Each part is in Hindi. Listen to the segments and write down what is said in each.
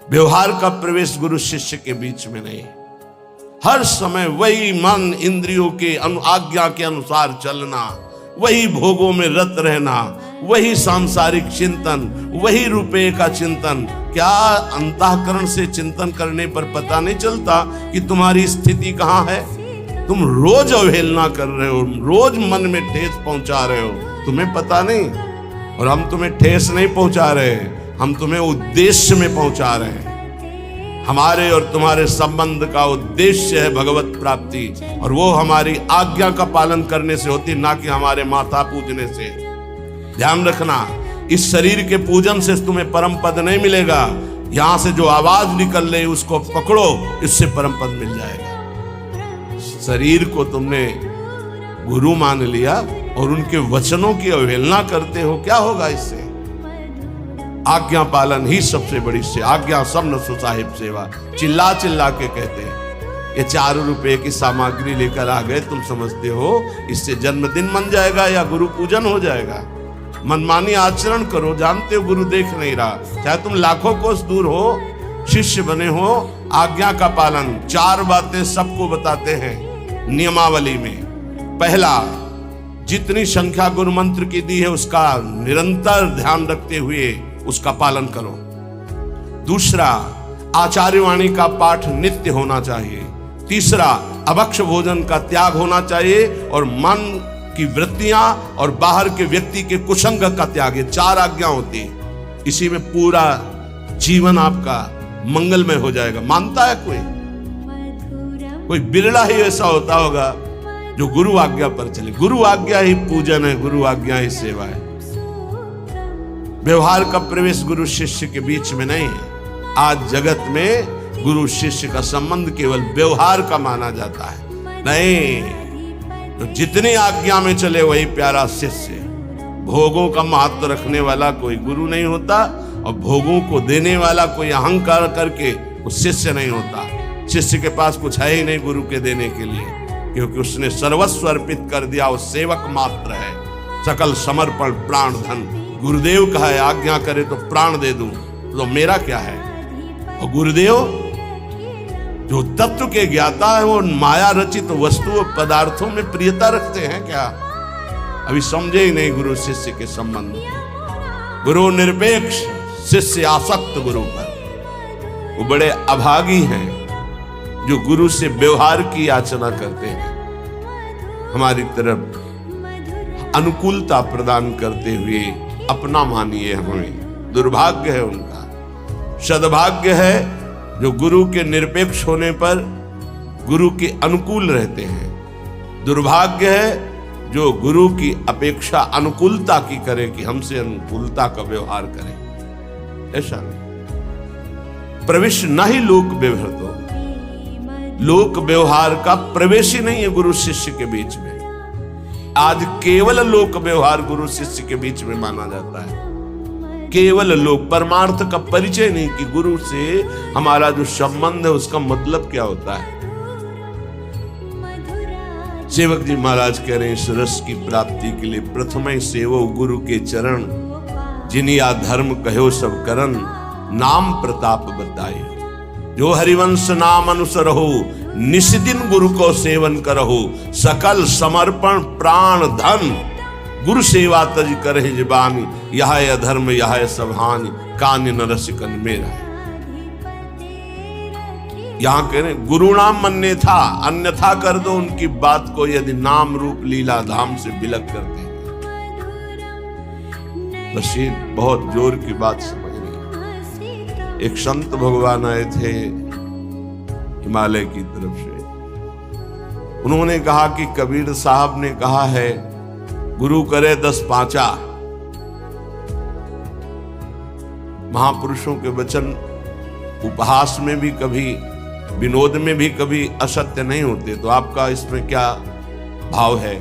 व्यवहार का प्रवेश गुरु शिष्य के बीच में नहीं। हर समय वही मन इंद्रियों के आज्ञा के अनुसार चलना, वही भोगों में रत रहना, वही सांसारिक चिंतन, वही रुपये का चिंतन। क्या अंतःकरण से चिंतन करने पर पता नहीं चलता कि तुम्हारी स्थिति कहाँ है? तुम रोज अवहेलना कर रहे हो, रोज मन में ठेस पहुंचा रहे हो, तुम्हें पता नहीं। और हम तुम्हें ठेस नहीं पहुंचा रहे, हम तुम्हें उद्देश्य में पहुंचा रहे हैं। हमारे और तुम्हारे संबंध का उद्देश्य है भगवत प्राप्ति, और वो हमारी आज्ञा का पालन करने से होती, ना कि हमारे माथा पूजने से। ध्यान रखना, इस शरीर के पूजन से तुम्हें परम पद नहीं मिलेगा। यहां से जो आवाज निकल रही उसको पकड़ो, इससे परम पद मिल जाएगा। शरीर को तुमने गुरु मान लिया और उनके वचनों की अवहेलना करते हो, क्या होगा इससे? आज्ञा पालन ही सबसे बड़ी से, आज्ञा सब न सो साहिब सेवा। चिल्ला चिल्ला के कहते हैं ये 4 रुपए की सामग्री लेकर आ गए, तुम समझते हो इससे जन्मदिन मन जाएगा या गुरु पूजन हो जाएगा? मनमानी आचरण करो, जानते हो गुरु देख नहीं रहा। चाहे तुम लाखों कोस दूर हो, शिष्य बने हो, आज्ञा का पालन। 4 बातें सबको बताते हैं नियमावली में। पहला, जितनी संख्या गुरु मंत्र की दी है उसका निरंतर ध्यान रखते हुए उसका पालन करो। दूसरा, आचार्यवाणी का पाठ नित्य होना चाहिए। तीसरा, अभक्ष भोजन का त्याग होना चाहिए, और मन की वृत्तियां और बाहर के व्यक्ति के कुसंग का त्याग। ये 4 आज्ञा होती है, इसी में पूरा जीवन आपका मंगलमय हो जाएगा। मानता है कोई बिरला ही ऐसा होता होगा जो गुरु आज्ञा पर चले। गुरु आज्ञा ही पूजन है, गुरु आज्ञा ही सेवा है। व्यवहार का प्रवेश गुरु शिष्य के बीच में नहीं है। आज जगत में गुरु शिष्य का संबंध केवल व्यवहार का माना जाता है। नहीं, तो जितनी आज्ञा में चले वही प्यारा शिष्य। भोगों का महत्व रखने वाला कोई गुरु नहीं होता, और भोगों को देने वाला कोई अहंकार करके वो शिष्य नहीं होता। शिष्य के पास कुछ है ही नहीं गुरु के देने के लिए, क्योंकि उसने सर्वस्व अर्पित कर दिया, वो सेवक मात्र है। सकल समर्पण प्राण धन। गुरुदेव कहा है आज्ञा करे तो प्राण दे दूं, तो मेरा क्या है? और गुरुदेव जो तत्व के ज्ञाता है वो माया रचित वस्तु पदार्थों में प्रियता रखते हैं क्या? अभी समझे ही नहीं गुरु शिष्य के संबंध। गुरु निरपेक्ष, शिष्य आसक्त गुरु पर। वो बड़े अभागी हैं जो गुरु से व्यवहार की याचना करते हैं, हमारी तरफ अनुकूलता प्रदान करते हुए अपना मानिए हमें। दुर्भाग्य है उनका। सद्भाग्य है जो गुरु के निरपेक्ष होने पर गुरु के अनुकूल रहते हैं। दुर्भाग्य है जो गुरु की अपेक्षा अनुकूलता की करे, कि हमसे अनुकूलता का व्यवहार करें। ऐसा नहीं। प्रवेश न ही लोक व्यवहार, तो लोक व्यवहार का प्रवेश ही नहीं है गुरु शिष्य के बीच में। आज केवल लोक व्यवहार गुरु शिष्य के बीच में माना जाता है। केवल लोक, परमार्थ का परिचय नहीं कि गुरु से हमारा जो संबंध है उसका मतलब क्या होता है। सेवक जी महाराज कह रहे हैं, इस रस की प्राप्ति के लिए प्रथम सेवो गुरु के चरण, जिनिया धर्म कहो सब करन, नाम प्रताप बताए। जो हरिवंश नाम अनुसरहो, निस्दिन गुरु को सेवन करहो, सकल समर्पण प्राण धन, गुरु सेवा तज करहि जबानी, यह अधर्म यह सब हानि, कान्य न रसिकन मेरा। यहां कह रहे गुरु नाम मन्ने था, अन्यथा कर दो उनकी बात को, यदि नाम रूप लीला धाम से बिलक करते हैं। बस ये बहुत जोर की बात समझ रही। एक संत भगवान आए थे हिमालय की तरफ से। उन्होंने कहा कि कबीर साहब ने कहा है गुरु करे 10 पांचा। महापुरुषों के वचन उपहास में भी कभी, विनोद में भी कभी असत्य नहीं होते। तो आपका इसमें क्या भाव है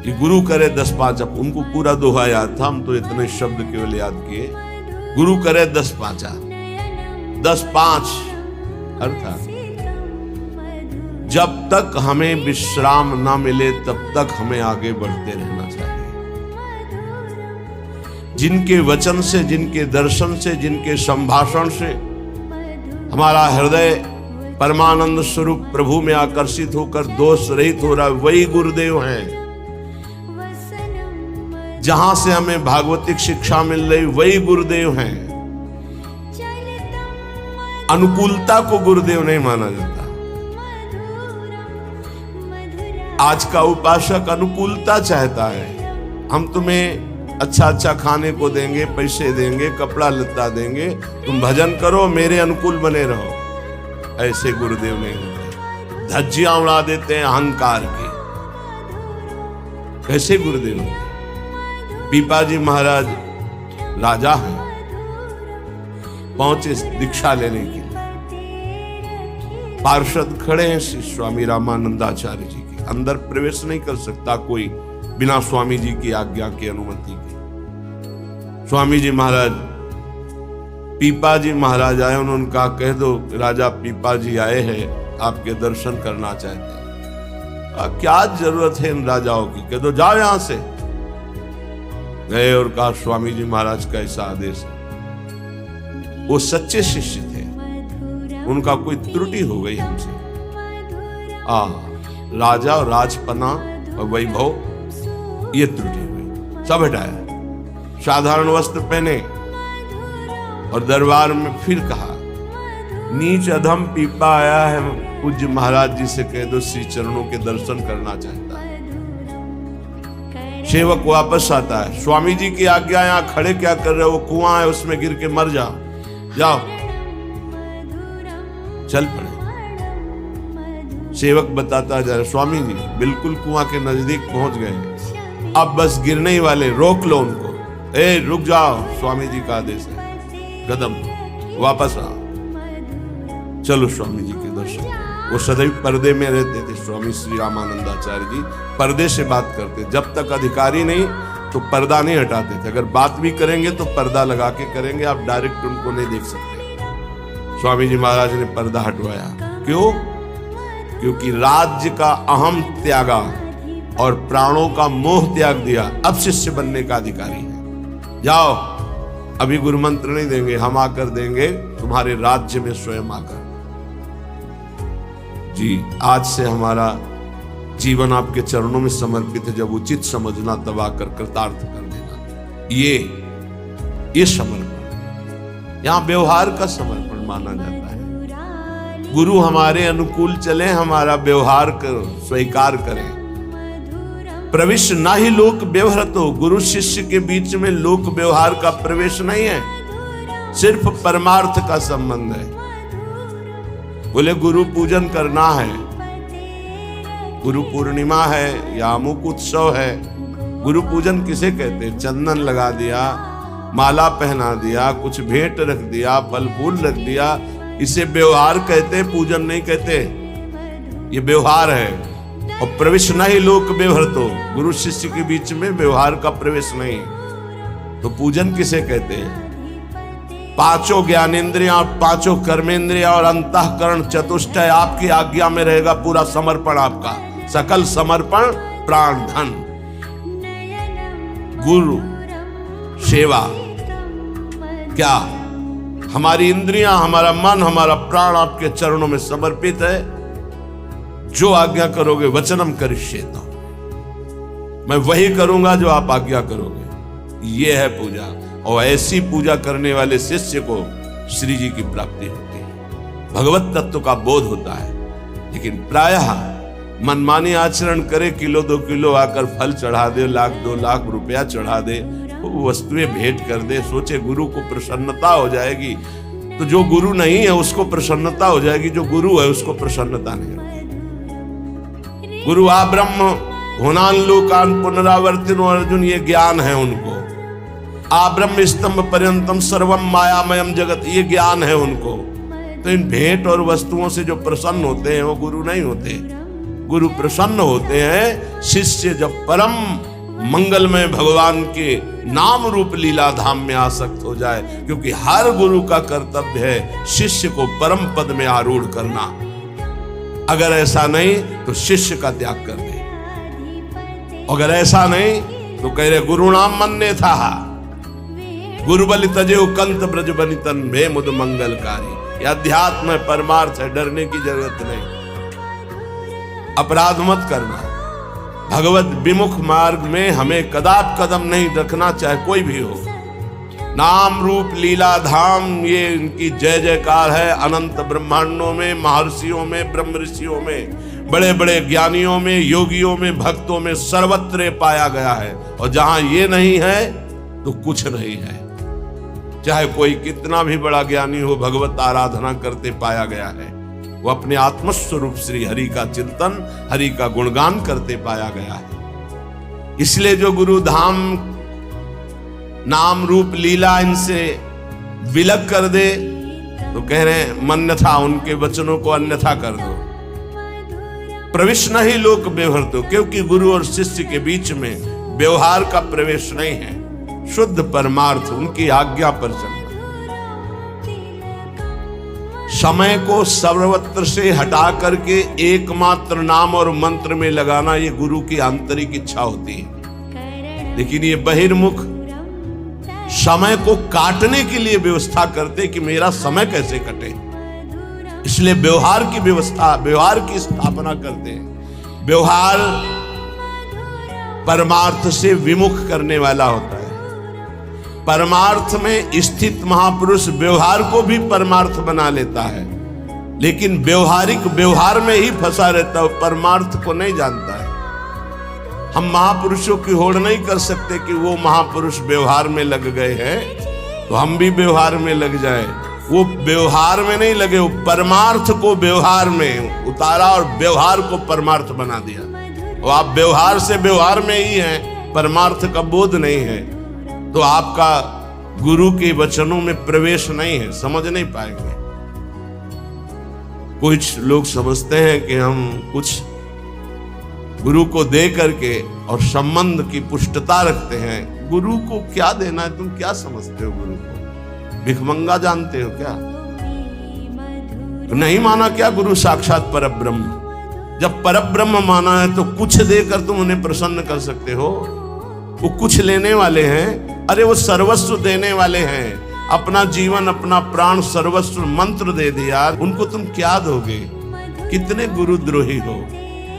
कि गुरु करे 10 पांचा? उनको पूरा दोहा याद था, हम तो इतने शब्द केवल याद किए। गुरु करे 10 पांचा, 10 5 अर्थात जब तक हमें विश्राम ना मिले तब तक हमें आगे बढ़ते रहना चाहिए। जिनके वचन से, जिनके दर्शन से, जिनके संभाषण से हमारा हृदय परमानंद स्वरूप प्रभु में आकर्षित होकर दोष रहित हो रहा है, वही गुरुदेव हैं। जहां से हमें भागवतिक शिक्षा मिल रही वही गुरुदेव हैं। अनुकूलता को गुरुदेव नहीं माना जाता। आज का उपासक अनुकूलता चाहता है। हम तुम्हें अच्छा अच्छा खाने को देंगे, पैसे देंगे, कपड़ा लत्ता देंगे, तुम भजन करो, मेरे अनुकूल बने रहो। ऐसे गुरुदेव नहीं होते। धज्जियां उड़ा देते हैं अहंकार की। कैसे गुरुदेव होते? पीपाजी महाराज राजा हैं, पहुंचे दीक्षा लेने के लिए। पार्षद खड़े हैं श्री स्वामी रामानंदाचार्य जी के। अंदर प्रवेश नहीं कर सकता कोई बिना स्वामी जी की आज्ञा की, अनुमति की। स्वामी जी महाराज, पीपाजी महाराज आए, उन्होंने कहा कह दो राजा पीपाजी आए हैं, आपके दर्शन करना चाहते हैं। क्या जरूरत है इन राजाओं की, कह दो जाओ यहां से। गए और कहा स्वामी जी महाराज का ऐसा आदेश है। वो सच्चे शिष्य थे, उनका कोई त्रुटि हो गई हमसे। राजा और राजपना और वैभव ये त्रुटि हुई, सब हटाया। साधारण वस्त्र पहने और दरबार में फिर कहा नीच अधम पीपा आया है, पूज्य महाराज जी से कह दो श्री चरणों के दर्शन करना चाहता है। सेवक वापस आता है, स्वामी जी की आज्ञा, यहां खड़े क्या कर रहे हो, कुआं है उसमें गिर के मर जाओ, जाओ। चल पड़े। सेवक बताता जा रहा, स्वामी जी बिल्कुल कुआं के नजदीक पहुंच गए, अब बस गिरने ही वाले, रोक लो उनको। ए रुक जाओ, स्वामी जी का आदेश है, कदम वापस आओ। चलो स्वामी जी के दर्शन। वो सदैव पर्दे में रहते थे स्वामी श्री रामानंदाचार्य जी, पर्दे से बात करते। जब तक अधिकारी नहीं तो पर्दा नहीं हटाते थे। अगर बात भी करेंगे तो पर्दा लगा के करेंगे, आप डायरेक्ट उनको नहीं देख सकते। स्वामी जी महाराज ने पर्दा हटवाया। क्यों? क्योंकि राज्य का अहम त्यागा और प्राणों का मोह त्याग दिया, अब शिष्य बनने का अधिकारी है। जाओ, अभी गुरु मंत्र नहीं देंगे, हम आकर देंगे तुम्हारे राज्य में स्वयं आकर। जी, आज से हमारा जीवन आपके चरणों में समर्पित है। जब उचित समझना तब आकर कृतार्थ कर देना। ये समर्पण, यहाँ व्यवहार का समर्पण माना जाता है। गुरु हमारे अनुकूल चले, हमारा व्यवहार कर स्वीकार करें। प्रवेश ना ही लोक व्यवहारतो, गुरु शिष्य के बीच में लोक व्यवहार का प्रवेश नहीं है, सिर्फ परमार्थ का संबंध है। बोले गुरु पूजन करना है, गुरु पूर्णिमा है या अमुक उत्सव है। गुरु पूजन किसे कहते हैं? चंदन लगा दिया, माला पहना दिया, कुछ भेंट रख दिया, फल फूल रख दिया, इसे व्यवहार कहते, पूजन नहीं कहते। ये व्यवहार है। और प्रवेश नहीं लोक व्यवहार, तो गुरु शिष्य के बीच में व्यवहार का प्रवेश नहीं। तो पूजन किसे कहते हैं? पांचों ज्ञानेंद्रियां, पांचों कर्मेंद्रियां और अंतःकरण चतुष्टय आपकी आज्ञा में रहेगा। पूरा समर्पण आपका, सकल समर्पण, प्राण धन, गुरु सेवा। क्या हमारी इंद्रियां, हमारा मन, हमारा प्राण आपके चरणों में समर्पित है। जो आज्ञा करोगे वचनम करिष्येत, मैं वही करूंगा जो आप आज्ञा करोगे। ये है पूजा। और ऐसी पूजा करने वाले शिष्य को श्री जी की प्राप्ति होती है, भगवत तत्व का बोध होता है। लेकिन प्रायः मनमानी आचरण करे, किलो 2 किलो आकर फल चढ़ा दे, 1,00,000 2 लाख रुपया चढ़ा दे, वस्तुएं भेंट कर दे, सोचे गुरु को प्रसन्नता हो जाएगी। तो जो गुरु नहीं है उसको प्रसन्नता हो जाएगी, जो गुरु है उसको प्रसन्नता नहीं होगी। गुरु आ ब्रह्म होनान लोकान पुनरावर्तिनो अर्जुन, ये ज्ञान है उनको। आ ब्रह्म स्तंभ पर्यंतम सर्वम मायामयम जगत, ये ज्ञान है उनको। तो इन भेंट और वस्तुओं से जो प्रसन्न होते हैं वो गुरु नहीं होते। गुरु प्रसन्न होते हैं शिष्य जब परम मंगलमय भगवान के नाम रूप लीला धाम में आसक्त हो जाए। क्योंकि हर गुरु का कर्तव्य है शिष्य को परम पद में आरूढ़ करना। अगर ऐसा नहीं तो शिष्य का त्याग कर दे। अगर ऐसा नहीं तो कह रहे गुरु नाम मन्ने था, गुरुबलि तजेउ कंत ब्रज बनि तन भे मुद मंगलकारी। यह अध्यात्म है, परमार्थ है, डरने की जरूरत नहीं। अपराध मत करना। भगवत विमुख मार्ग में हमें कदाप कदम नहीं रखना, चाहे कोई भी हो। नाम रूप लीला धाम, ये इनकी जय जयकार है। अनंत ब्रह्मांडों में, महर्षियों में, ब्रह्म ऋषियों में, बड़े बड़े ज्ञानियों में, योगियों में, भक्तों में सर्वत्र पाया गया है। और जहां ये नहीं है तो कुछ नहीं है। चाहे कोई कितना भी बड़ा ज्ञानी हो, भगवत आराधना करते पाया गया है। वो अपने आत्मस्वरूप श्री हरि का चिंतन, हरि का गुणगान करते पाया गया है। इसलिए जो गुरु धाम नाम रूप लीला इनसे विलग कर दे तो कह रहे हैं मन्यथा, उनके वचनों को अन्यथा कर दो। प्रविष्ण ही लोक व्यवहृतो, क्योंकि गुरु और शिष्य के बीच में व्यवहार का प्रवेश नहीं है। शुद्ध परमार्थ, उनकी आज्ञा पर चलना। समय को सर्वत्र से हटा करके एकमात्र नाम और मंत्र में लगाना, ये गुरु की आंतरिक इच्छा होती है। लेकिन ये बहिर्मुख समय को काटने के लिए व्यवस्था करते कि मेरा समय कैसे कटे, इसलिए व्यवहार की व्यवस्था, व्यवहार की स्थापना करते हैं। व्यवहार परमार्थ से विमुख करने वाला होता है। परमार्थ में स्थित महापुरुष व्यवहार को भी परमार्थ बना लेता है, लेकिन व्यवहारिक व्यवहार में ही फंसा रहता है, परमार्थ को नहीं जानता है। हम महापुरुषों की होड़ नहीं कर सकते कि वो महापुरुष व्यवहार में लग गए हैं तो हम भी व्यवहार में लग जाए। वो व्यवहार में नहीं लगे, वो परमार्थ को व्यवहार में उतारा और व्यवहार को परमार्थ बना दिया। और आप व्यवहार से व्यवहार में ही हैं, परमार्थ का बोध नहीं है, तो आपका गुरु के वचनों में प्रवेश नहीं है, समझ नहीं पाएंगे। कुछ लोग समझते हैं कि हम कुछ गुरु को दे करके और संबंध की पुष्टता रखते हैं। गुरु को क्या देना है? तुम क्या समझते हो गुरु को? भिखमंगा जानते हो क्या? तो नहीं माना क्या गुरु साक्षात परब्रह्म? जब परब्रह्म माना है तो कुछ देकर तुम उन्हें प्रसन्न कर सकते हो। वो कुछ लेने वाले हैं, अरे वो सर्वस्व देने वाले हैं। अपना जीवन, अपना प्राण, सर्वस्व मंत्र दे दिया, उनको तुम क्या दोगे? कितने गुरुद्रोही हो।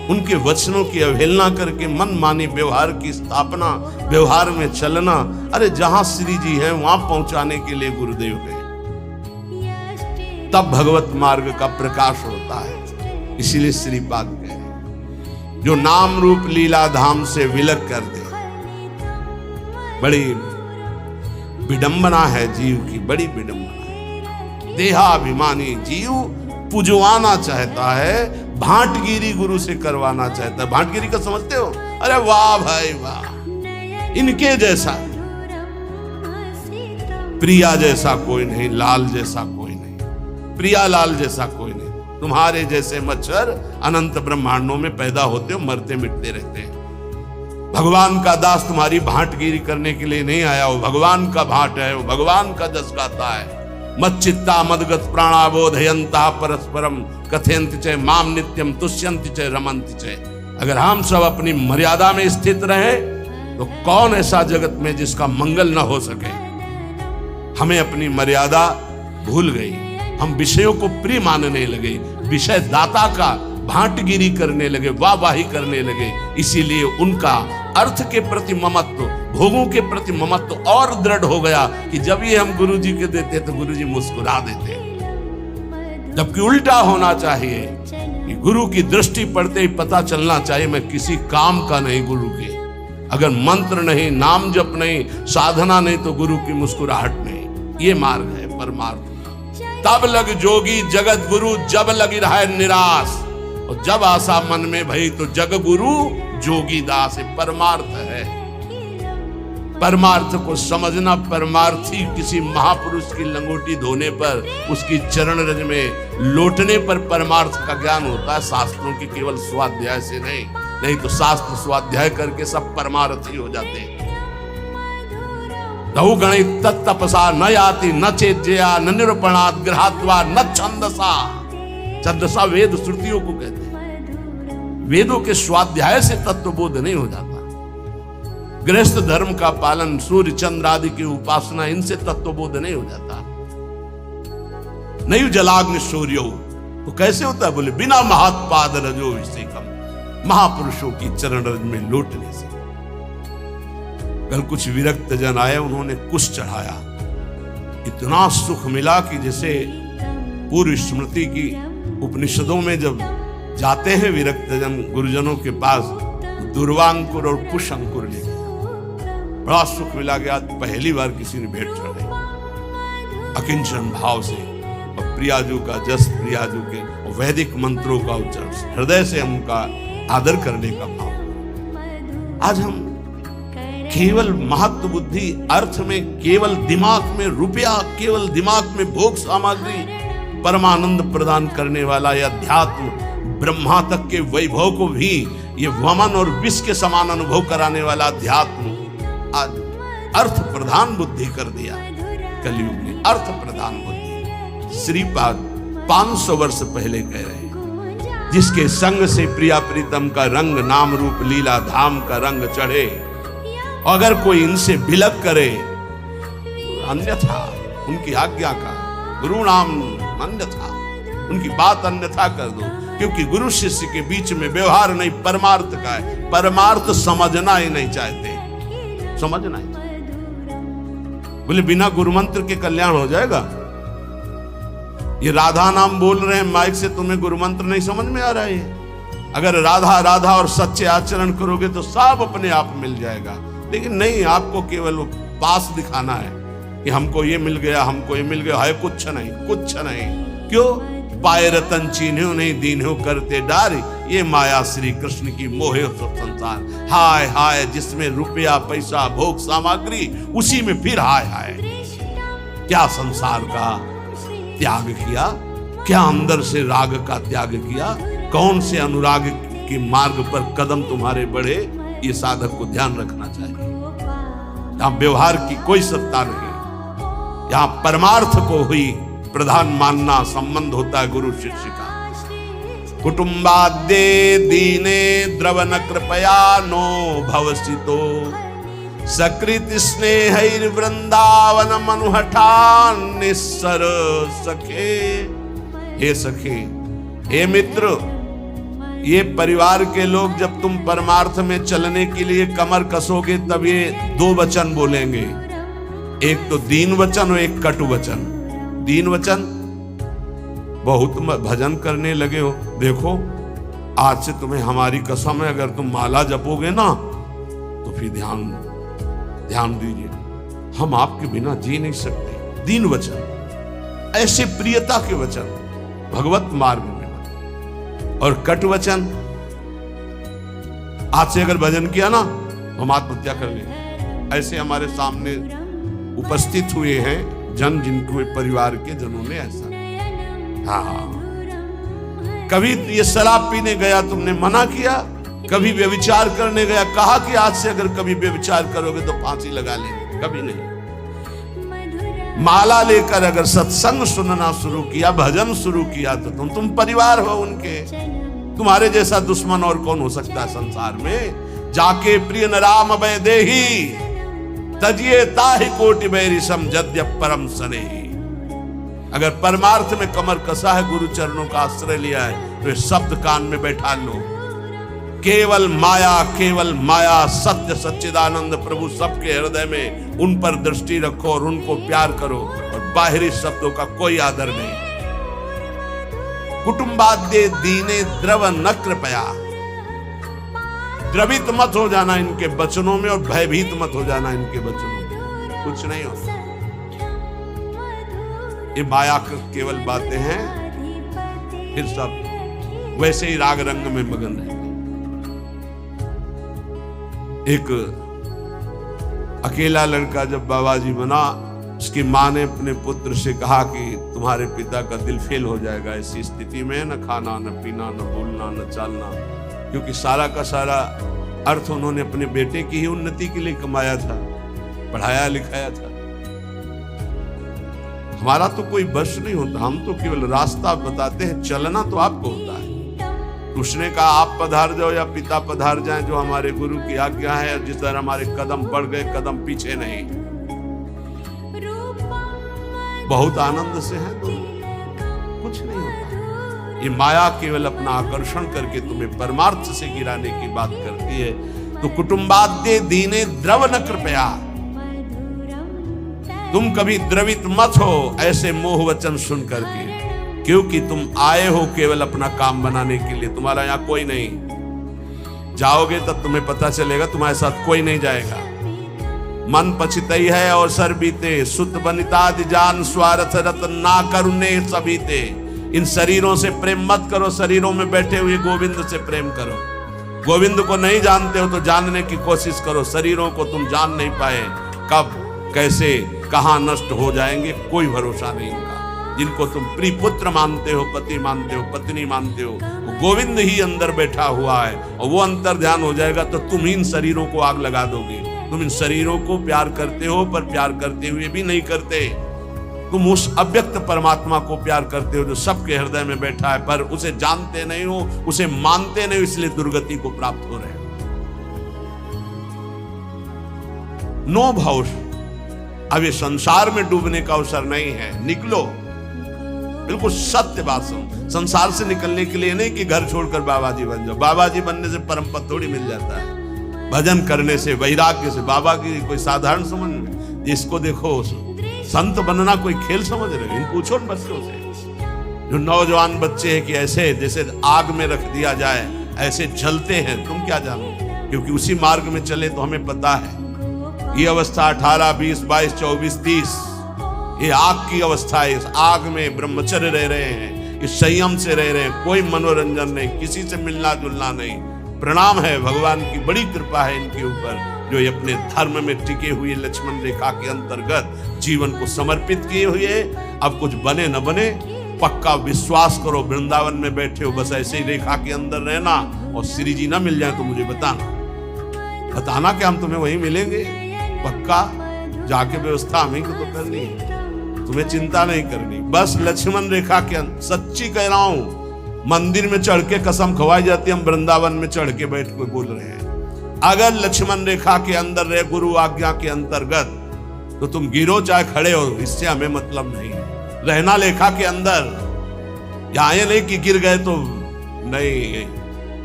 उनके वचनों की अवहेलना करके मनमानी व्यवहार की स्थापना, व्यवहार में चलना। अरे जहां श्री जी हैं वहां पहुंचाने के लिए गुरुदेव गए, तब भगवत मार्ग का प्रकाश होता है। इसीलिए श्रीपाद कहे जो नाम रूप लीला धाम से विलग कर दे। बड़ी विडंबना है जीव की, बड़ी विडंबना है। देहाभिमानी जीव पुजवाना चाहता है, भांटगिरी गुरु से करवाना चाहता है। भांटगिरी का समझते हो? अरे वाह भाई वाह, इनके जैसा, प्रिया जैसा कोई नहीं, लाल जैसा कोई नहीं, प्रिया लाल जैसा कोई नहीं। तुम्हारे जैसे मच्छर अनंत ब्रह्मांडों में पैदा होते हो, मरते मिटते रहते हैं। भगवान का दास तुम्हारी भांटगिरी करने के लिए नहीं आया, वो भगवान का भाट है, वो भगवान का जस गाता है। मच्चित्ता मदगत प्राणा बोधयंता परस्परम कथयन्ति च माम नित्यम तुष्यन्ति च रमन्ति च। अगर हम सब अपनी मर्यादा में स्थित रहे तो कौन ऐसा जगत में जिसका मंगल न हो सके। हमें अपनी मर्यादा भूल गई, हम विषयों को प्रिय मानने लगे, विषय दाता का भांटगिरी करने लगे, वाहवाही करने लगे। इसीलिए उनका अर्थ के प्रति ममत्व, भोगों के प्रति ममत्व और दृढ़ हो गया कि जब ये हम गुरु जी के देते तो गुरु जी मुस्कुरा देते। जबकि उल्टा होना चाहिए कि गुरु की दृष्टि पड़ते ही पता चलना चाहिए मैं किसी काम का नहीं गुरु के। अगर मंत्र नहीं, नाम जप नहीं, साधना नहीं तो गुरु की मुस्कुराहट नहीं। ये मार्ग है परमार्थ। तब लग जोगी जगत गुरु, जब लगी रहा निराश, और जब आशा मन में भई तो जग गुरु जोगी दास। परमार्थ है। परमार्थ को समझना, परमार्थी किसी महापुरुष की लंगोटी धोने पर, उसकी चरण रज में लोटने पर परमार्थ का ज्ञान होता है, शास्त्रों की केवल स्वाध्याय से नहीं तो शास्त्र स्वाध्याय करके सब परमार्थी हो जाते हैं। दहु गणित तत्तपसा न याति न चेज्या न निरूपणात् गृहात्वा न छंदसा। छंदसा वेद श्रुतियों को कहते हैं। वेदों के स्वाध्याय से तत्वबोध नहीं हो जाता। गृहस्थ धर्म का पालन, सूर्य चंद्र आदि की उपासना, इनसे तत्वबोध नहीं हो जाता। नहीं जलाग्नि सूर्यो, तो कैसे होता है? बोले बिना महात्पाद रजो विषेकम, महापुरुषों की चरण रज में लौटने से। कल कुछ विरक्त जन आए, उन्होंने कुछ चढ़ाया, इतना सुख मिला कि जैसे पूर्व स्मृति की उपनिषदों में जब जाते हैं विरक्त जन गुरुजनों के पास, दुर्वांकुर और कुश अंकुर लेके बड़ा सुख मिला गया। पहली बार किसी ने भेंट चढ़ाई अकिंचन भाव से, और प्रियाजू का जस, प्रियाजू के वैदिक मंत्रों का उच्चारण, हृदय से उनका आदर करने का भाव। आज हम केवल महत्व बुद्धि अर्थ में, केवल दिमाग में रुपया, केवल दिमाग में भोग सामग्री, परमानंद प्रदान करने वाला यह अध्यात्म, ब्रह्मा तक के वैभव को भी ये वमन और विष के समान अनुभव कराने वाला अध्यात्म आज अर्थ प्रधान बुद्धि कर दिया। कलयुग ने अर्थ प्रधान बुद्धि। श्रीपाद 500 वर्ष पहले कह रहे हैं, जिसके संग से प्रिया प्रीतम का रंग, नाम रूप लीला धाम का रंग चढ़े, अगर कोई इनसे बिलक करे अन्यथा, उनकी आज्ञा का, गुरु नाम अन्यथा, उनकी बात अन्यथा कर दो। क्योंकि गुरु शिष्य के बीच में व्यवहार नहीं, परमार्थ का है। परमार्थ समझना ही नहीं चाहते, समझना ही। बोले बिना गुरु मंत्र के कल्याण हो जाएगा? ये राधा नाम बोल रहे हैं माइक से, तुम्हें गुरु मंत्र नहीं समझ में आ रहा है? अगर राधा राधा और सच्चे आचरण करोगे तो सब अपने आप मिल जाएगा। लेकिन नहीं, आपको केवल पास दिखाना है कि हमको ये मिल गया, हमको ये मिल गया, है कुछ नहीं, कुछ नहीं। क्यों? पाए रतन चीन्हो नहीं, दीन्हो करते डार, ये माया श्री कृष्ण की मोहे सब संसार। हाय हाय, जिसमें रुपया पैसा भोग सामग्री, उसी में फिर हाय हाय। क्या संसार का त्याग किया, क्या अंदर से राग का त्याग किया, कौन से अनुराग के मार्ग पर कदम तुम्हारे बढ़े, ये साधक को ध्यान रखना चाहिए। यहां व्यवहार की कोई सत्ता नहीं, यहां परमार्थ को हुई प्रधान मानना संबंध होता है गुरु शिष्य का। कुटुंबाद्ये दीने द्रवन कृपया नो भवसितो, सकृत स्नेहैर वृंदावन मनुहठान निस्सर सखे। हे सखे, हे मित्र, ये परिवार के लोग जब तुम परमार्थ में चलने के लिए कमर कसोगे तब ये दो वचन बोलेंगे, एक तो दीन वचन और एक कटु वचन। दीन वचन, बहुत भजन करने लगे हो, देखो आज से तुम्हें हमारी कसम है, अगर तुम माला जपोगे ना तो फिर ध्यान दीजिए, हम आपके बिना जी नहीं सकते। दीन वचन, ऐसे प्रियता के वचन भगवत मार्ग में। और कट वचन, आज से अगर भजन किया ना हम आत्महत्या कर लेंगे। ऐसे हमारे सामने उपस्थित हुए हैं जन, जिनके परिवार के जनों ने ऐसा। हाँ, कभी ये शराब पीने गया, तुमने मना किया, कभी व्यभिचार करने गया, कहा कि आज से अगर कभी व्यभिचार करोगे तो फांसी लगा लेंगे, कभी नहीं। माला लेकर अगर सत्संग सुनना शुरू किया, भजन शुरू किया, तो तुम परिवार हो उनके। तुम्हारे जैसा दुश्मन और कौन हो सकता है संसार में? जाके प्रिय न राम अभय देही, तजिए ताहि कोटि बैरी सम जद्य परम स्नेही। अगर परमार्थ में कमर कसा है, गुरु चरणों का आश्रय लिया है, तो शब्द कान में बैठा लो, केवल माया सत्य सच्चिदानंद प्रभु सबके हृदय में, उन पर दृष्टि रखो और उनको प्यार करो, और बाहरी शब्दों का कोई आदर नहीं। कुटुंबाद्ये दीने द्रव न कृपया, द्रवित मत हो जाना इनके वचनों में, और भयभीत मत हो जाना इनके वचनों में, कुछ नहीं होता। ये माया केवल बातें हैं, फिर सब वैसे ही राग रंग में मगन है। एक अकेला लड़का जब बाबा जी बना, उसकी माँ ने अपने पुत्र से कहा कि तुम्हारे पिता का दिल फेल हो जाएगा, ऐसी स्थिति में न खाना न पीना न बोलना न चालना, क्योंकि सारा का सारा अर्थ उन्होंने अपने बेटे की ही उन्नति के लिए कमाया था, पढ़ाया लिखाया था। हमारा तो कोई बस नहीं होता, हम तो केवल रास्ता बताते हैं, चलना तो आपको होता है। उसने कहा आप पधार जाओ या पिता पधार जाएं, जो हमारे गुरु की आज्ञा है। जिस तरह हमारे कदम बढ़ गए, कदम पीछे नहीं। बहुत आनंद से है तो कुछ नहीं होता। ये माया केवल अपना आकर्षण करके तुम्हें परमार्थ से गिराने की बात करती है। तो कुटुंबाद्य दीने द्रव न कृपया, तुम कभी द्रवित मत हो ऐसे मोह वचन सुन करके, क्योंकि तुम आए हो केवल अपना काम बनाने के लिए। तुम्हारा यहां कोई नहीं। जाओगे तब तुम्हें पता चलेगा, तुम्हारे साथ कोई नहीं जाएगा। मन पछितई है और सर बीते, सुत बनितादि जान स्वार्थ रत ना करुणे सबीते। इन शरीरों से प्रेम मत करो, शरीरों में बैठे हुए गोविंद से प्रेम करो। गोविंद को नहीं जानते हो तो जानने की कोशिश करो। शरीरों को तुम जान नहीं पाए, कब कैसे कहां नष्ट हो जाएंगे कोई भरोसा नहीं उनका। जिनको तुम प्रिय पुत्र मानते हो, पति मानते हो, पत्नी मानते हो, वो गोविंद ही अंदर बैठा हुआ है। और वो अंतर ध्यान हो जाएगा तो तुम इन शरीरों को आग लगा दोगे। तुम इन शरीरों को प्यार करते हो, पर प्यार करते हुए भी नहीं करते। तुम उस अव्यक्त परमात्मा को प्यार करते हो जो सबके हृदय में बैठा है, पर उसे जानते नहीं हो, उसे मानते नहीं हो, इसलिए दुर्गति को प्राप्त हो रहे हो। नो भाव, अब ये संसार में डूबने का अवसर नहीं है, निकलो। बिल्कुल सत्य बात सुन। संसार से निकलने के लिए नहीं कि घर छोड़कर बाबा जी बन जाओ। बाबा जी बनने से परम पद थोड़ी मिल जाता है। भजन करने से, वैराग्य से। बाबा की कोई साधारण समझ में, इसको देखो संत बनना कोई खेल समझ रहे हो? इन पूछो न बच्चों से, जो नौजवान बच्चे हैं कि ऐसे जैसे आग में रख दिया जाए ऐसे जलते हैं। तुम क्या जानो, क्योंकि उसी मार्ग में चले तो हमें पता है। ये अवस्था 18, 20, 22, 24, 30 ये आग की अवस्था है। इस आग में ब्रह्मचर्य रह रहे हैं, इस संयम से रह रहे हैं, कोई मनोरंजन नहीं, किसी से मिलना जुलना नहीं। प्रणाम है, भगवान की बड़ी कृपा है इनके ऊपर, जो ये अपने धर्म में टिके हुए लक्ष्मण रेखा के अंतर्गत जीवन को समर्पित किए हुए। अब कुछ बने न बने, पक्का विश्वास करो। वृंदावन में बैठे हो, बस ऐसे ही रेखा के अंदर रहना, और श्री जी ना मिल जाए तो मुझे बताना कि हम तुम्हें वहीं मिलेंगे। पक्का जाके व्यवस्था हमें को तो करनी है, तुम्हें चिंता नहीं करनी। बस लक्ष्मण रेखा के सच्ची कह रहा हूं, मंदिर में चढ़ के कसम खवाई जाती है, हम वृंदावन में चढ़ के बैठ के बोल रहे हैं। अगर लक्ष्मण रेखा के अंदर रहे, गुरु आज्ञा के अंतर्गत, तो तुम गिरो चाहे खड़े हो, इससे हमें मतलब नहीं। रहना लेखा के अंदर, यहां ये नहीं कि गिर गए तो नहीं।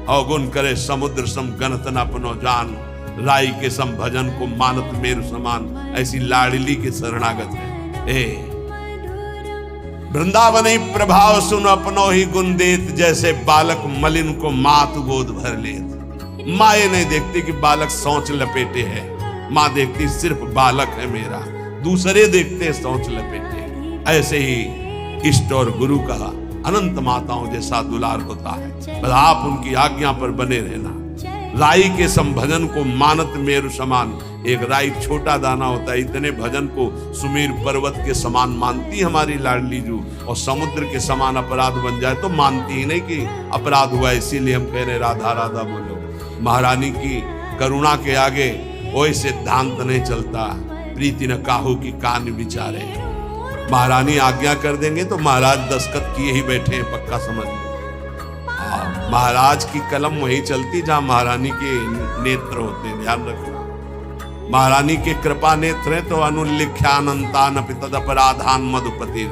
अवगुण करे समुद्र सम गणत न अपनो जान, राई के सम भजन को मानत मेरु समान। ऐसी लाडली के शरणागत है। वृंदावन ही प्रभाव सुन अपनो ही गुण देत, जैसे बालक मलिन को मात गोद भर लेत। माँ ये नहीं देखती कि बालक सोच लपेटे है, माँ देखती सिर्फ बालक है मेरा। दूसरे देखते सोच लपेटे। ऐसे ही इष्ट और गुरु का अनंत माताओं जैसा दुलार होता है, बस आप उनकी आज्ञा पर बने रहना। राई के संभजन को मानत मेरु समान। एक राई छोटा दाना होता है, इतने भजन को सुमेर पर्वत के समान मानती हमारी लाडली जू। और समुद्र के समान अपराध बन जाए तो मानती ही नहीं कि अपराध हुआ। इसीलिए हम कह रहे राधा राधा बोलो। महारानी की करुणा के आगे कोई सिद्धांत नहीं चलता। प्रीति न काहू की कान विचारे। महारानी आज्ञा कर देंगे तो महाराज दस्तखत किए ही बैठे हैं, पक्का समझ लो। महाराज की कलम वहीं चलती जहां महारानी के नेत्र होते हैं, ध्यान रखना। महारानी के कृपा नेत्र हैं तो अनुल्लिख्यानंतान तद अपराधान मधुपति,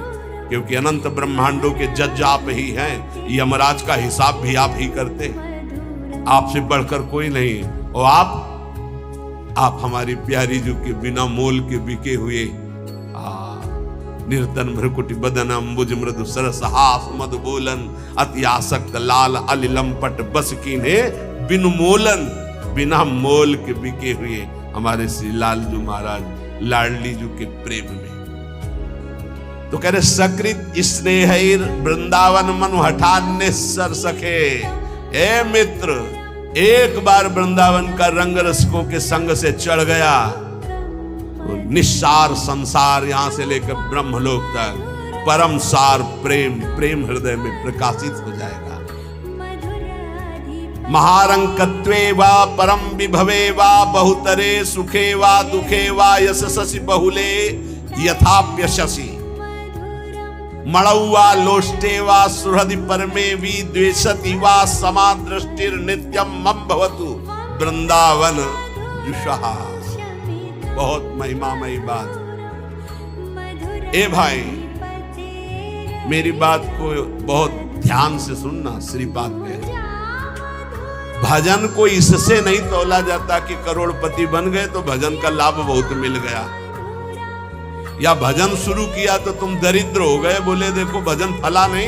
क्योंकि अनंत ब्रह्मांडों के जज आप ही हैं। यमराज का हिसाब भी आप ही करते हैं, आपसे बढ़कर कोई नहीं। और आप हमारी प्यारी जो के बिना मोल के बिके हुए निर्तन भ्रकुटि बदन अम्बुज मृदु सरस हास मधु बोलन अति आसक्त लाल अलिलंपट बस कीन्हे बिनु मोलन। बिना मोल के बिके हुए हमारे श्री लालजू महाराज लाडली जू के प्रेम में। तो कह रहे सकृत स्नेह वृंदावन मनु हठान्य सर सखे। ए मित्र, एक बार वृंदावन का रंग रसिकों के संग से चढ़ गया तो निस्सार संसार, यहां से लेकर ब्रह्मलोक तक परम सार प्रेम प्रेम हृदय में प्रकाशित हो जाएगा। महारंकत्वे वा परम विभवे वा बहुतरे सुखे वा दुखे वा यशसि बहुले यथाप्यशसि। मणौवा लोष्टेवा सुहृदि परमे वी द्वेषति वा समादृष्टिर नित्यम मम भवतु वृंदावन जुषहा। बहुत महिमामयी बात। ए भाई, मेरी बात को बहुत ध्यान से सुनना। श्रीपाद कहे भजन को इससे नहीं तोला जाता कि करोड़पति बन गए तो भजन का लाभ बहुत मिल गया, या भजन शुरू किया तो तुम दरिद्र हो गए, बोले देखो भजन फला नहीं।